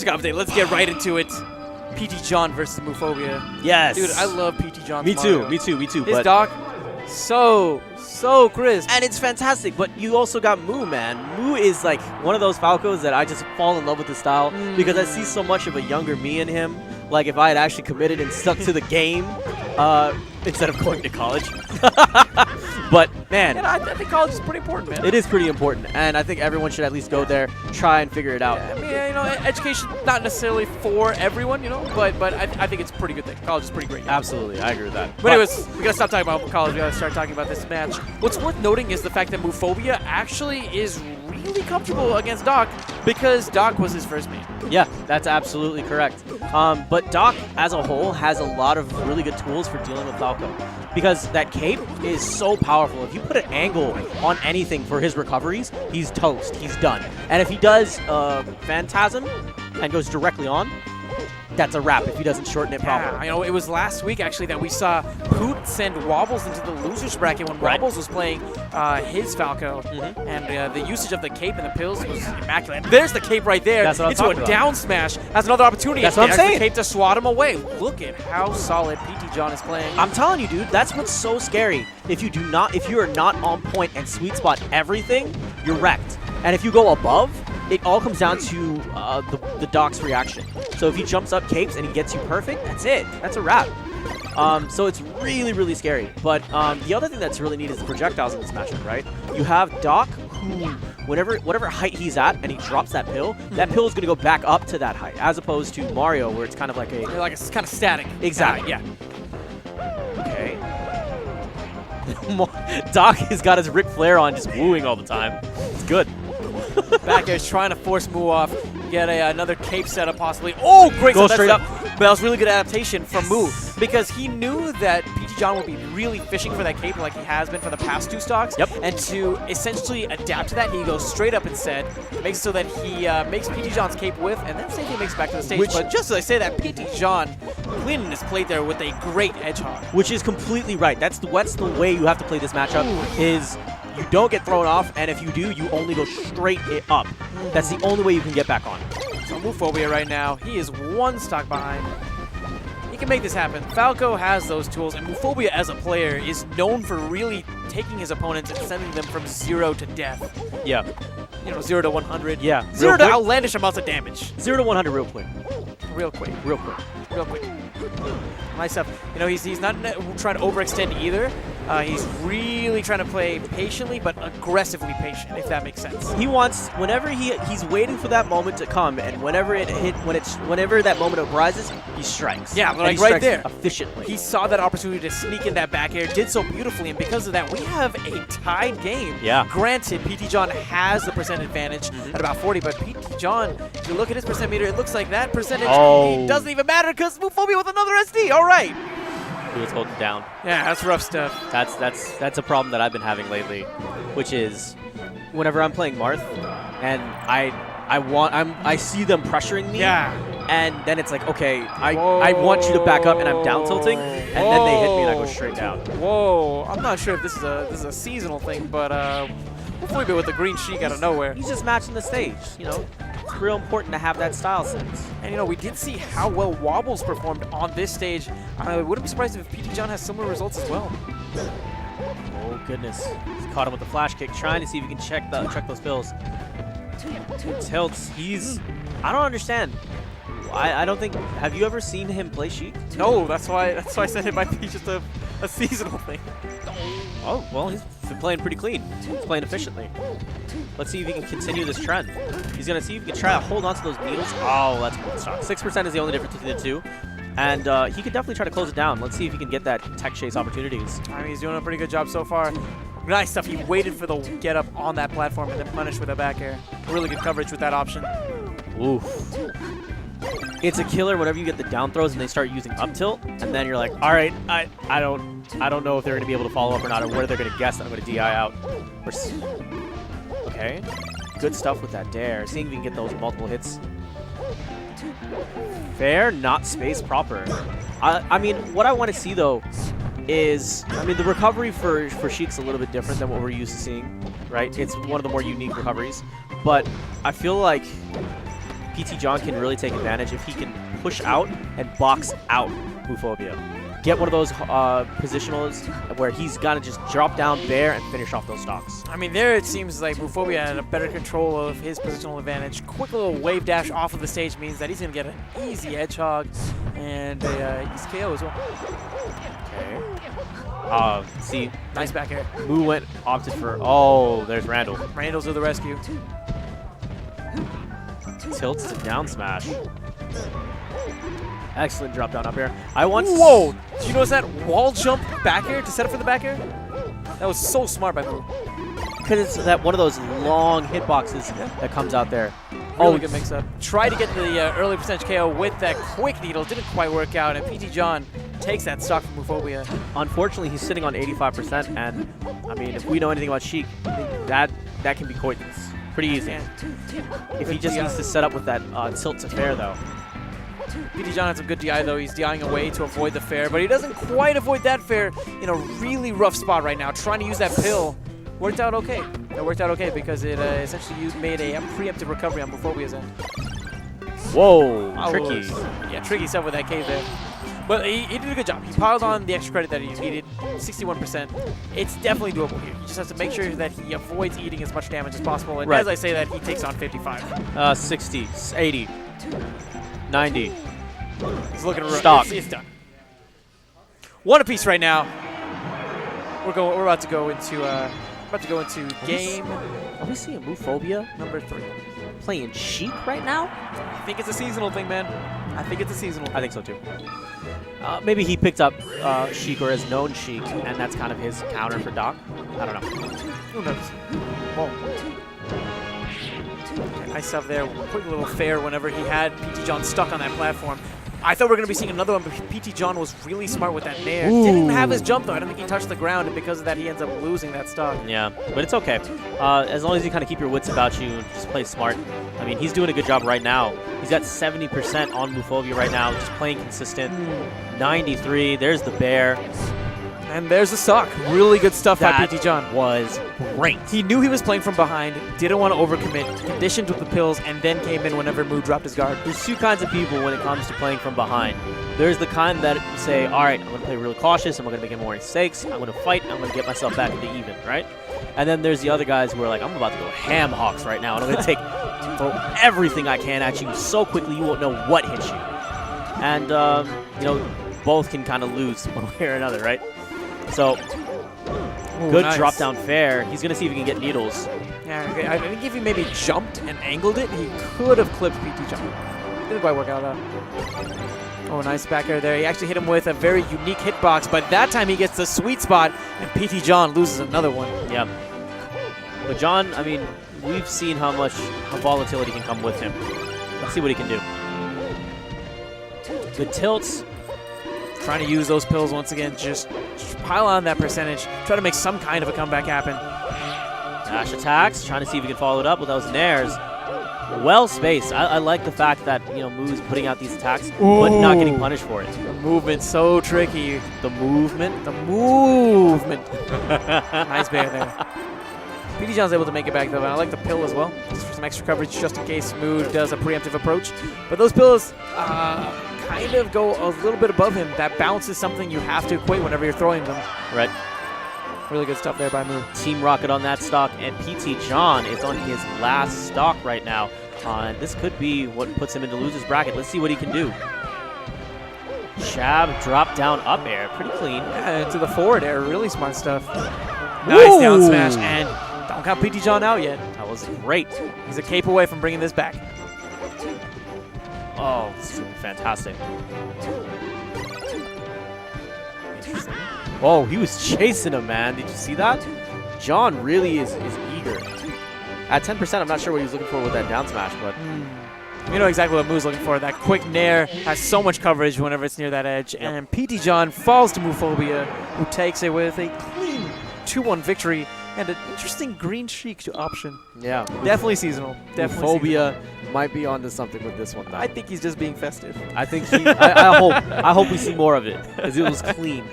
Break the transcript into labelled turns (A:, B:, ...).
A: Magic update. Let's get right into it. PTJon versus Moophobia.
B: Yes.
A: Dude, I love PTJon.
B: Me too. Me too. Me too.
A: His doc, so crisp.
B: And it's fantastic, but you also got Moo, man. Moo is like one of those Falcos that I just fall in love with the style because I see so much of a younger me in him. Like if I had actually committed and stuck to the game instead of going to college. But man,
A: I think college is pretty important, man.
B: it is pretty important, and I think everyone should at least go there, try and figure it out.
A: Yeah, I mean, you know, education not necessarily for everyone, you know, but I think it's a pretty good thing. College is pretty great.
B: Absolutely, I agree with that.
A: But anyways, we gotta stop talking about college. We gotta start talking about this match. What's worth noting is the fact that Moophobia actually is really comfortable against Doc because Doc was his first main.
B: Yeah, that's absolutely correct. But Doc, as a whole, has a lot of really good tools for dealing with Falco because that cape is so powerful. If you put an angle on anything for his recoveries, he's toast. He's done. And if he does Phantasm and goes directly on, that's a wrap if he doesn't shorten it properly.
A: Yeah, you know, it was last week actually that we saw Poot send Wobbles into the losers bracket when Wobbles was playing his Falco, and the usage of the cape and the pills was immaculate. There's the cape right there into a down smash. That's another opportunity.
B: That's what I'm saying.
A: The cape to swat him away. Look at how solid PTJon is playing.
B: I'm telling you, dude, that's what's so scary. If you are not on point and sweet spot everything, you're wrecked. And if you go above, it all comes down to the Doc's reaction. So if he jumps up capes and he gets you perfect, that's it. That's a wrap. So it's really, really scary. But the other thing that's really neat is the projectiles in this matchup, right? You have Doc, who, whatever height he's at, and he drops that pill is going to go back up to that height, as opposed to Mario, where it's kind of like
A: it's kind of static.
B: Exactly.
A: Yeah.
B: Okay. Doc has got his Ric Flair on, just wooing all the time. It's good.
A: Back air is trying to force Moo off. Get another cape setup possibly. Oh, great.
B: Go straight up.
A: But that was really good adaptation from Moo because he knew that PTJon would be really fishing for that cape like he has been for the past two stocks.
B: Yep.
A: And to essentially adapt to that, he goes straight up instead, makes so that he makes PTJon's cape whiff, and then same thing makes it back to the stage. But just as I say that, PTJon cleaning his plate there with a great edge hog.
B: Which is completely right. That's the way you have to play this matchup is you don't get thrown off, and if you do, you only go straight up. That's the only way you can get back on.
A: So Moophobia right now, he is one stock behind. He can make this happen. Falco has those tools, and Moophobia as a player is known for really taking his opponents and sending them from 0 to death.
B: Yeah.
A: You know, 0 to 100.
B: Yeah.
A: 0 to outlandish amounts of damage.
B: 0 to 100 real quick.
A: Real quick.
B: Real quick.
A: Real quick. Nice stuff. You know, he's not trying to overextend either. He's really trying to play patiently, but aggressively patient, if that makes sense.
B: He wants, whenever he's waiting for that moment to come, and whenever that moment arises, he strikes.
A: Yeah, like
B: he
A: right
B: strikes
A: there.
B: efficiently.
A: He saw that opportunity to sneak in that back air, did so beautifully, and because of that, we have a tied game.
B: Yeah.
A: Granted, PTJon has the percent advantage at about 40, but PTJon, if you look at his percent meter, it looks like that percentage doesn't even matter because Moophobia with another SD. All right.
B: He was holding down.
A: Yeah, that's rough stuff.
B: That's a problem that I've been having lately, which is whenever I'm playing Marth and I see them pressuring me.
A: Yeah.
B: And then it's like, okay, I want you to back up, and I'm down tilting, and then they hit me and I go straight down.
A: Whoa! I'm not sure if this is a seasonal thing, but Moophobia with the green Sheik out of nowhere.
B: He's just matching the stage, you know. It's real important to have that style sense.
A: And you know, we did see how well Wobbles performed on this stage. I wouldn't be surprised if PTJon has similar results as well.
B: Oh goodness! He's caught him with the flash kick, trying to see if he can check those pills. Tilts. I don't understand. I don't think. Have you ever seen him play Sheik?
A: No, that's why I said it might be just a seasonal thing.
B: Oh, well, he's been playing pretty clean. He's playing efficiently. Let's see if he can continue this trend. He's going to see if he can try to hold on to those needles. Oh, that's good stock. 6% is the only difference between the two. And he could definitely try to close it down. Let's see if he can get that tech chase opportunities.
A: I mean, he's doing a pretty good job so far. Nice stuff. He waited for the get up on that platform and then punished with a back air. Really good coverage with that option.
B: Oof. It's a killer whenever you get the down throws and they start using up tilt, and then you're like, all right, I don't know if they're going to be able to follow up or not, or where they're going to guess that I'm going to DI out. Okay, good stuff with that dare. Seeing if we can get those multiple hits. Fair, not space proper. I mean, what I want to see though is, I mean, the recovery for Sheik's a little bit different than what we're used to seeing, right? It's one of the more unique recoveries, but I feel like PTJon can really take advantage if he can push out and box out Moophobia. Get one of those positionals where he's got to just drop down there and finish off those stocks.
A: I mean, there it seems like Moophobia had a better control of his positional advantage. Quick little wave dash off of the stage means that he's going to get an easy hedgehog and a easy KO as well.
B: Okay. See,
A: nice back air.
B: Moo opted for, oh, there's Randall.
A: Randall's to the rescue.
B: Tilts to down smash. Excellent drop down up air.
A: Whoa! Did you notice that wall jump back air to set up for the back air? That was so smart by Moo.
B: Because it's that one of those long hitboxes that comes out there.
A: Really good mix up. Tried to get the early percentage KO with that quick needle. Didn't quite work out. And PTJon takes that stock from Moophobia.
B: Unfortunately, he's sitting on 85%. And, I mean, if we know anything about Sheik, that can be pointless. Pretty easy. If he just needs to set up with that tilt to fair, though.
A: PTJon had some good DI, though. He's DIing away to avoid the fair, but he doesn't quite avoid that fair in a really rough spot right now. Trying to use that pill. Worked out okay. It worked out okay because it essentially made a preemptive recovery on Moophobia's end.
B: Whoa, tricky.
A: Yeah, tricky stuff with that cave there. But he did a good job. He piled on the extra credit that he needed, 61%. It's definitely doable here. He just has to make sure that he avoids eating as much damage as possible. And as I say that, he takes on 55.
B: 60, 80, 90.
A: He's looking rough.
B: Stop.
A: It's done. One apiece right now. We're about to go into game.
B: Are we seeing Moophobia
A: number 3
B: playing Sheik right now?
A: I think it's a seasonal thing, man. I think it's a seasonal thing.
B: I think so too. Maybe he picked up Sheik or has known Sheik, and that's kind of his counter for Doc. I don't know.
A: Who knows? Whoa. Okay, nice stuff there. Quick little fair whenever he had PTJon stuck on that platform. I thought we were going to be seeing another one, but PTJon was really smart with that nair. Didn't have his jump, though. I don't think he touched the ground, and because of that, he ends up losing that stock.
B: Yeah, but it's okay. As long as you kind of keep your wits about you and just play smart. I mean, he's doing a good job right now. He's got 70% on Moophobia right now, just playing consistent. 93, there's the bear.
A: And there's the stock. Really good stuff by PTJon.
B: Was great.
A: He knew he was playing from behind, didn't want to overcommit, conditioned with the pills, and then came in whenever Moo dropped his guard.
B: There's two kinds of people when it comes to playing from behind. There's the kind that say, all right, I'm going to play really cautious, I'm going to make more mistakes, I'm going to fight, I'm going to get myself back into even, right? And then there's the other guys who are like, I'm about to go ham hocks right now, and I'm going to throw everything I can at you so quickly you won't know what hit you. And, you know, both can kind of lose one way or another, right? So, good drop down fair. He's going to see if he can get needles.
A: Yeah, okay. I think if he maybe jumped and angled it, he could have clipped PTJon. Didn't quite work out, though. Oh, nice back air there. He actually hit him with a very unique hitbox, but that time he gets the sweet spot, and PTJon loses another one.
B: Yeah. But John, I mean, we've seen how volatility can come with him. Let's see what he can do. Good tilts.
A: Trying to use those pills once again, just pile on that percentage, try to make some kind of a comeback happen.
B: Dash attacks, trying to see if he can follow it up with those nairs. Well spaced. I like the fact that, you know, Moo's putting out these attacks, but not getting punished for it.
A: The movement's so tricky.
B: The movement.
A: The movement. Nice bear there. PTJon's able to make it back, though, and I like the pill as well, just for some extra coverage, just in case Moo does a preemptive approach. But those pills kind of go a little bit above him. That bounce is something you have to equate whenever you're throwing them.
B: Right.
A: Really good stuff there by Moo.
B: Team Rocket on that stock, and PTJon is on his last stock right now. This could be what puts him into loser's bracket. Let's see what he can do. Jab, drop down, up air. Pretty clean.
A: Yeah, into the forward air. Really smart stuff. Nice down smash, and don't count PTJon out yet.
B: That was great.
A: He's a cape away from bringing this back.
B: Oh, this is fantastic. Interesting. Whoa, he was chasing him, man. Did you see that? John really is eager. At 10%, I'm not sure what he was looking for with that down smash, but...
A: You know exactly what Moo's looking for. That quick nair has so much coverage whenever it's near that edge. Yep. And PTJon falls to Moophobia, who takes it with a clean 2-1 victory and an interesting green Sheik to option.
B: Yeah.
A: Definitely seasonal. Definitely
B: Moophobia might be onto something with this one, though.
A: I think he's just being festive.
B: I think I hope we see more of it, because it was clean.